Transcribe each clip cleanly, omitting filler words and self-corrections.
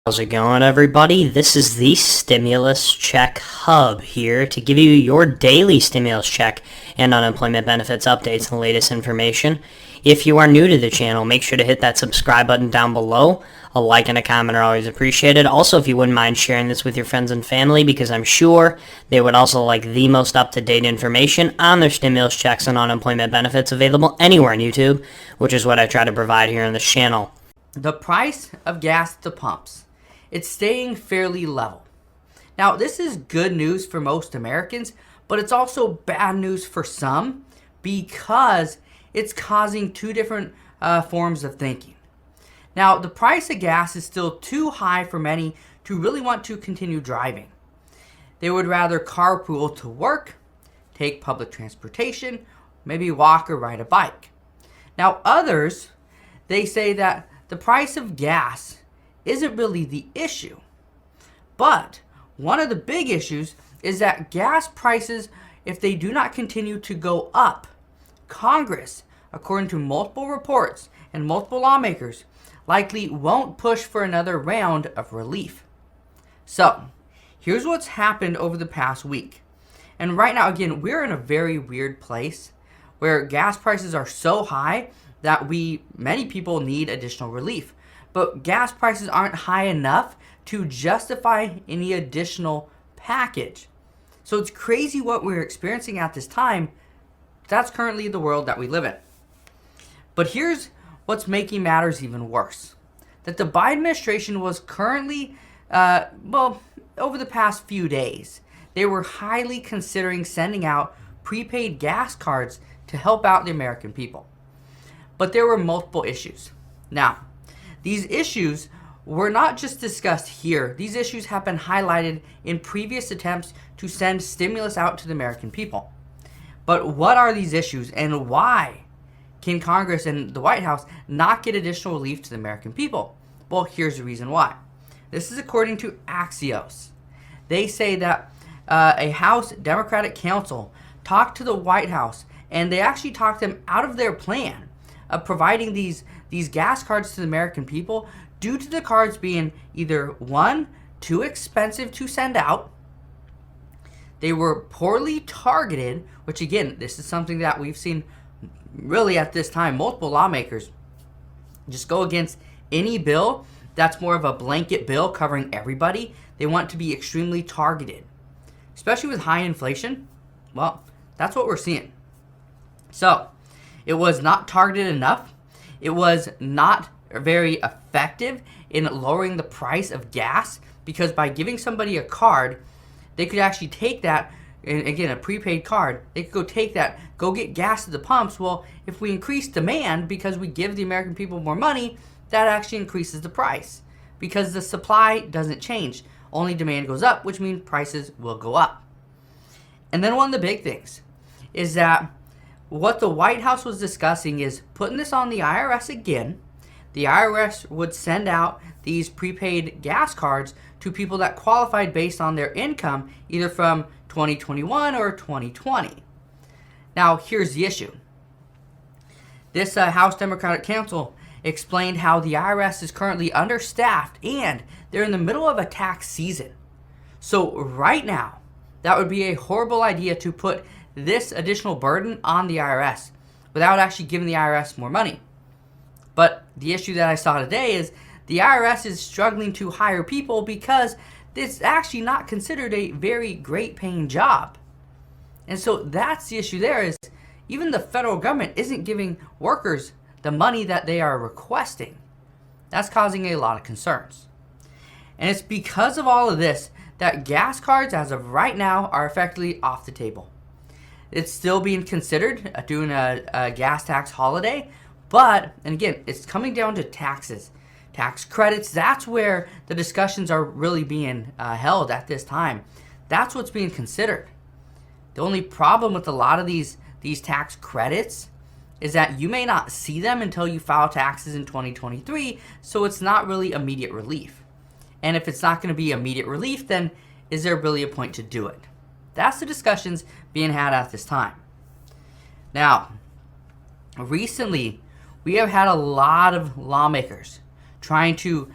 How's it going, everybody? This is the Stimulus Check Hub here to give you your daily stimulus check and unemployment benefits updates and the latest information. If you are new to the channel, make sure to hit that subscribe button down below. A like and a comment are always appreciated. Also, if you wouldn't mind sharing this with your friends and family, because I'm sure they would also like the most up-to-date information on their stimulus checks and unemployment benefits available anywhere on YouTube, which is what I try to provide here on this channel. The price of gas at the pumps. It's staying fairly level. Now, this is good news for most Americans, but it's also bad news for some because it's causing two different forms of thinking. Now, the price of gas is still too high for many to really want to continue driving. They would rather carpool to work, take public transportation, maybe walk or ride a bike. Now, others, they say that the price of gas isn't really the issue. But one of the big issues is that gas prices, if they do not continue to go up, Congress, according to multiple reports and multiple lawmakers, likely won't push for another round of relief. So, here's what's happened over the past week. And right now, again, we're in a very weird place where gas prices are so high that many people need additional relief. But gas prices aren't high enough to justify any additional package. So it's crazy what we're experiencing at this time. That's currently the world that we live in. But here's what's making matters even worse. That the Biden administration was currently, over the past few days, they were highly considering sending out prepaid gas cards to help out the American people. But there were multiple issues. Now, these issues were not just discussed here. These issues have been highlighted in previous attempts to send stimulus out to the American people. But what are these issues and why can Congress and the White House not get additional relief to the American people? Well, here's the reason why. This is according to Axios. They say that a House Democratic council talked to the White House and they actually talked them out of their plan of providing these gas cards to the American people due to the cards being either one, too expensive to send out, they were poorly targeted, which again, this is something that we've seen really at this time, multiple lawmakers just go against any bill that's more of a blanket bill covering everybody. They want to be extremely targeted, especially with high inflation. Well, that's what we're seeing. So, it was not targeted enough. It was not very effective in lowering the price of gas because by giving somebody a card, they could actually take that, and again, a prepaid card, they could go take that, go get gas at the pumps. Well, if we increase demand because we give the American people more money, that actually increases the price because the supply doesn't change. Only demand goes up, which means prices will go up. And then one of the big things is that what the White House was discussing is putting this on the IRS again. The IRS would send out these prepaid gas cards to people that qualified based on their income, either from 2021 or 2020. Now, here's the issue. This House Democratic Council explained how the IRS is currently understaffed and they're in the middle of a tax season. So right now, that would be a horrible idea to put this additional burden on the IRS without actually giving the IRS more money. But the issue that I saw today is the IRS is struggling to hire people because it's actually not considered a very great paying job. And so that's the issue there is even the federal government isn't giving workers the money that they are requesting. That's causing a lot of concerns. And it's because of all of this that gas cards as of right now are effectively off the table. It's still being considered doing a gas tax holiday, but, and again, it's coming down to taxes, tax credits. That's where the discussions are really being held at this time. That's what's being considered. The only problem with a lot of these tax credits is that you may not see them until you file taxes in 2023, so it's not really immediate relief. And if it's not going to be immediate relief, then is there really a point to do it? That's the discussions being had at this time. Now, recently, we have had a lot of lawmakers trying to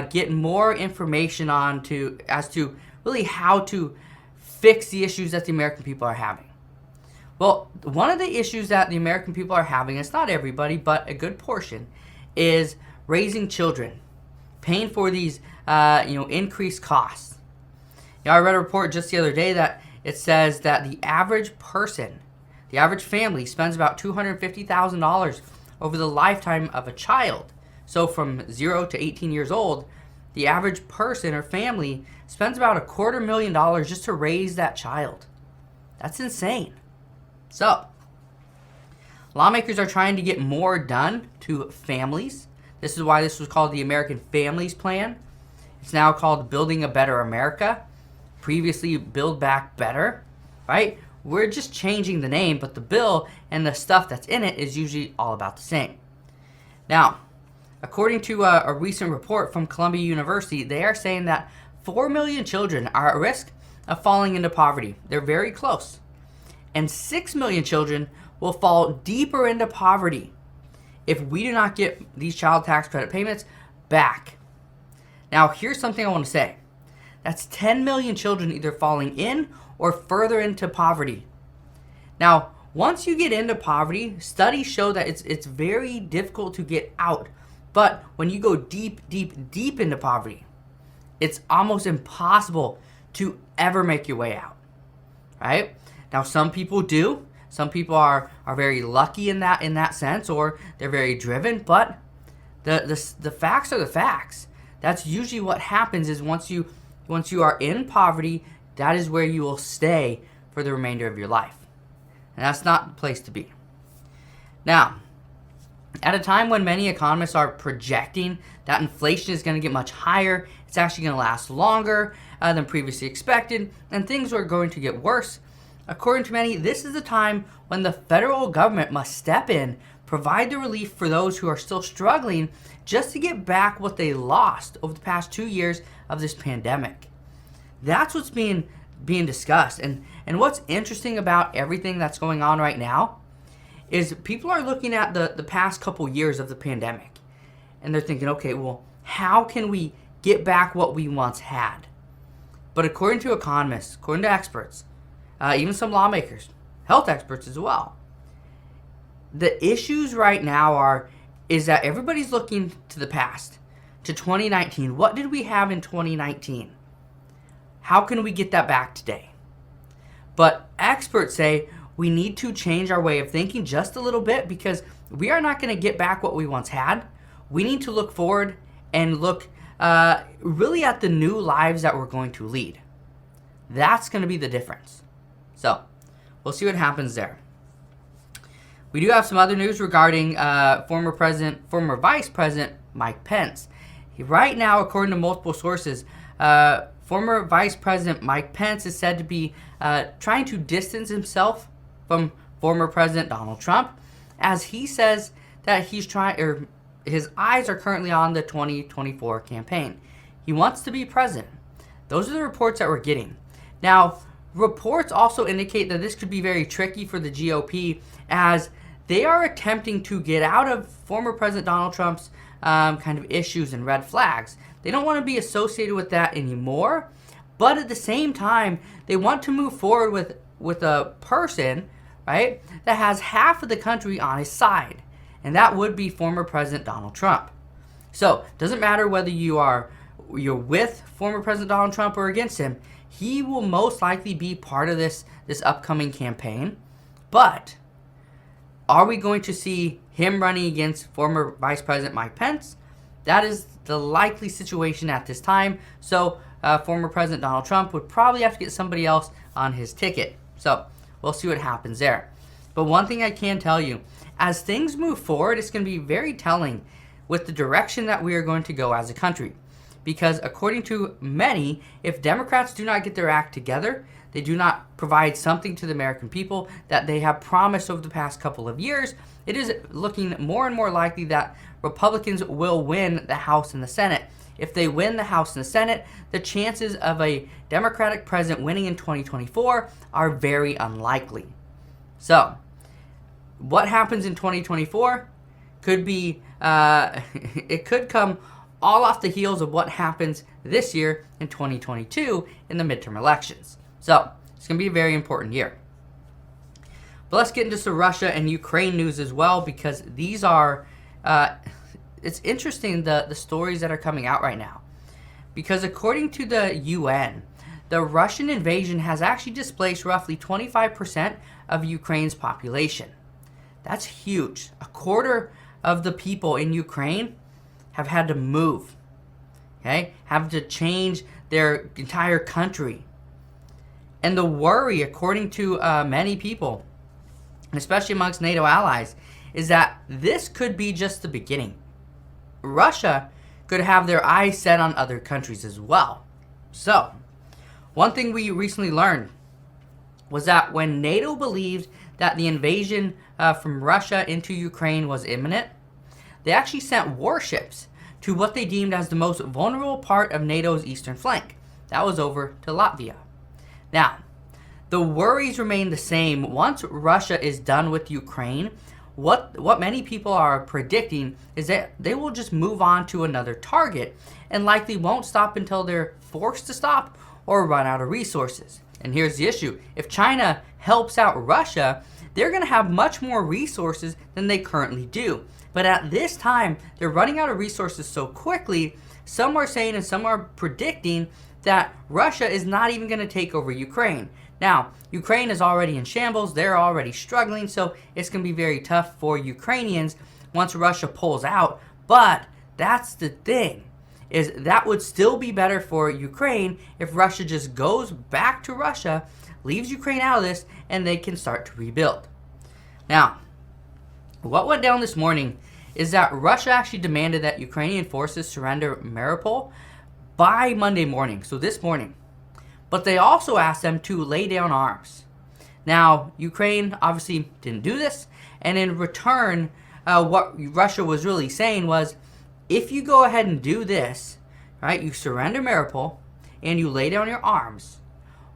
get more information as to really how to fix the issues that the American people are having. Well, one of the issues that the American people are having, it's not everybody, but a good portion, is raising children, paying for these increased costs. I read a report just the other day that it says that the average person, the average family, spends about $250,000 over the lifetime of a child. So from 0 to 18 years old, the average person or family spends about $250,000 just to raise that child. That's insane. So, lawmakers are trying to get more done to families. This is why this was called the American Families Plan. It's now called Building a Better America. Previously, Build Back Better, right? We're just changing the name, but the bill and the stuff that's in it is usually all about the same. Now, according to a recent report from Columbia University, they are saying that 4 million children are at risk of falling into poverty. They're very close. And 6 million children will fall deeper into poverty if we do not get these child tax credit payments back. Now, here's something I want to say. That's 10 million children either falling in or further into poverty. Now, once you get into poverty, studies show that it's very difficult to get out. But when you go deep into poverty, it's almost impossible to ever make your way out, right? Now, some people do. Some people are very lucky in that sense, or they're very driven. But the facts are the facts. That's usually what happens is once you are in poverty, that is where you will stay for the remainder of your life. And that's not the place to be. Now, at a time when many economists are projecting that inflation is going to get much higher, it's actually going to last longer than previously expected, and things are going to get worse, according to many, this is the time when the federal government must step in, provide the relief for those who are still struggling just to get back what they lost over the past 2 years of this pandemic. That's what's being discussed. And what's interesting about everything that's going on right now is people are looking at the past couple years of the pandemic, and they're thinking, okay, well, how can we get back what we once had? But according to economists, according to experts, even some lawmakers, health experts as well, the issues right now is that everybody's looking to the past, to 2019. What did we have in 2019? How can we get that back today? But experts say we need to change our way of thinking just a little bit, because we are not going to get back what we once had. We need to look forward and look really at the new lives that we're going to lead. That's going to be the difference. So we'll see what happens there. We do have some other news regarding former Vice President Mike Pence. Right now, according to multiple sources, former Vice President Mike Pence is said to be trying to distance himself from former President Donald Trump, as he says that his eyes are currently on the 2024 campaign. He wants to be president. Those are the reports that we're getting. Now, reports also indicate that this could be very tricky for the GOP, as they are attempting to get out of former President Donald Trump's kind of issues and red flags. They don't want to be associated with that anymore, but at the same time, they want to move forward with a person, right, that has half of the country on his side, and that would be former President Donald Trump. So, it doesn't matter whether you're with former President Donald Trump or against him, he will most likely be part of this upcoming campaign. But are we going to see him running against former Vice President Mike Pence? That is the likely situation at this time. So former President Donald Trump would probably have to get somebody else on his ticket. So we'll see what happens there. But one thing I can tell you, as things move forward, it's going to be very telling with the direction that we are going to go as a country. Because according to many, if Democrats do not get their act together, they do not provide something to the American people that they have promised over the past couple of years, it is looking more and more likely that Republicans will win the House and the Senate. If they win the House and the Senate, the chances of a Democratic president winning in 2024 are very unlikely. So, what happens in 2024 could be, it could come all off the heels of what happens this year in 2022 in the midterm elections. So it's going to be a very important year. But let's get into some Russia and Ukraine news as well, because these are, it's interesting the stories that are coming out right now. Because according to the UN, the Russian invasion has actually displaced roughly 25% of Ukraine's population. That's huge. A quarter of the people in Ukraine have had to move, okay? Have to change their entire country. And the worry, according to many people, especially amongst NATO allies, is that this could be just the beginning. Russia could have their eyes set on other countries as well. So, one thing we recently learned was that when NATO believed that the invasion from Russia into Ukraine was imminent, they actually sent warships to what they deemed as the most vulnerable part of NATO's eastern flank. That was over to Latvia. Now, the worries remain the same. Once Russia is done with Ukraine, what many people are predicting is that they will just move on to another target and likely won't stop until they're forced to stop or run out of resources. And here's the issue. If China helps out Russia, they're going to have much more resources than they currently do. But at this time, they're running out of resources so quickly, some are saying and some are predicting that Russia is not even going to take over Ukraine. Now, Ukraine is already in shambles. They're already struggling, so it's going to be very tough for Ukrainians once Russia pulls out. But that's the thing, is that would still be better for Ukraine if Russia just goes back to Russia, leaves Ukraine out of this, and they can start to rebuild. Now, what went down this morning is that Russia actually demanded that Ukrainian forces surrender Mariupol by Monday morning, so this morning. But they also asked them to lay down arms. Now, Ukraine obviously didn't do this, and in return, what Russia was really saying was, if you go ahead and do this, right, you surrender Mariupol, and you lay down your arms,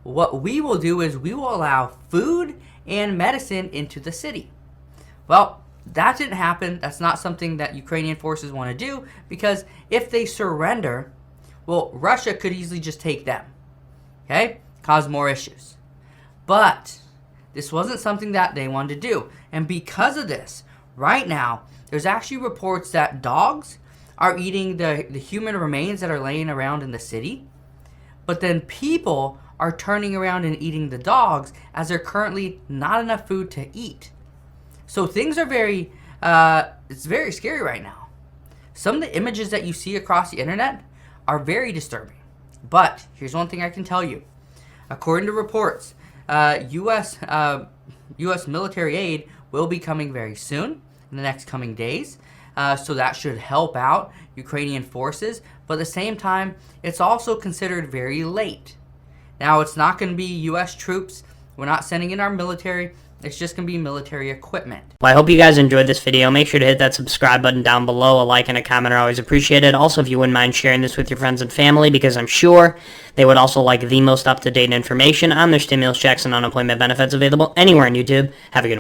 what we will do is we will allow food and medicine into the city. Well, that didn't happen. That's not something that Ukrainian forces want to do, because if they surrender, well, Russia could easily just take them. Okay? Cause more issues. But this wasn't something that they wanted to do. And because of this, right now, there's actually reports that dogs are eating the human remains that are laying around in the city. But then people are turning around and eating the dogs, as there's currently not enough food to eat. So things are very, it's very scary right now. Some of the images that you see across the internet are very disturbing. But here's one thing I can tell you. According to reports, U.S. military aid will be coming very soon, in the next coming days. So that should help out Ukrainian forces. But at the same time, it's also considered very late. Now, it's not going to be U.S. troops. We're not sending in our military. It's just going to be military equipment. Well, I hope you guys enjoyed this video. Make sure to hit that subscribe button down below. A like and a comment are always appreciated. Also, if you wouldn't mind sharing this with your friends and family, because I'm sure they would also like the most up-to-date information on their stimulus checks and unemployment benefits available anywhere on YouTube. Have a good one.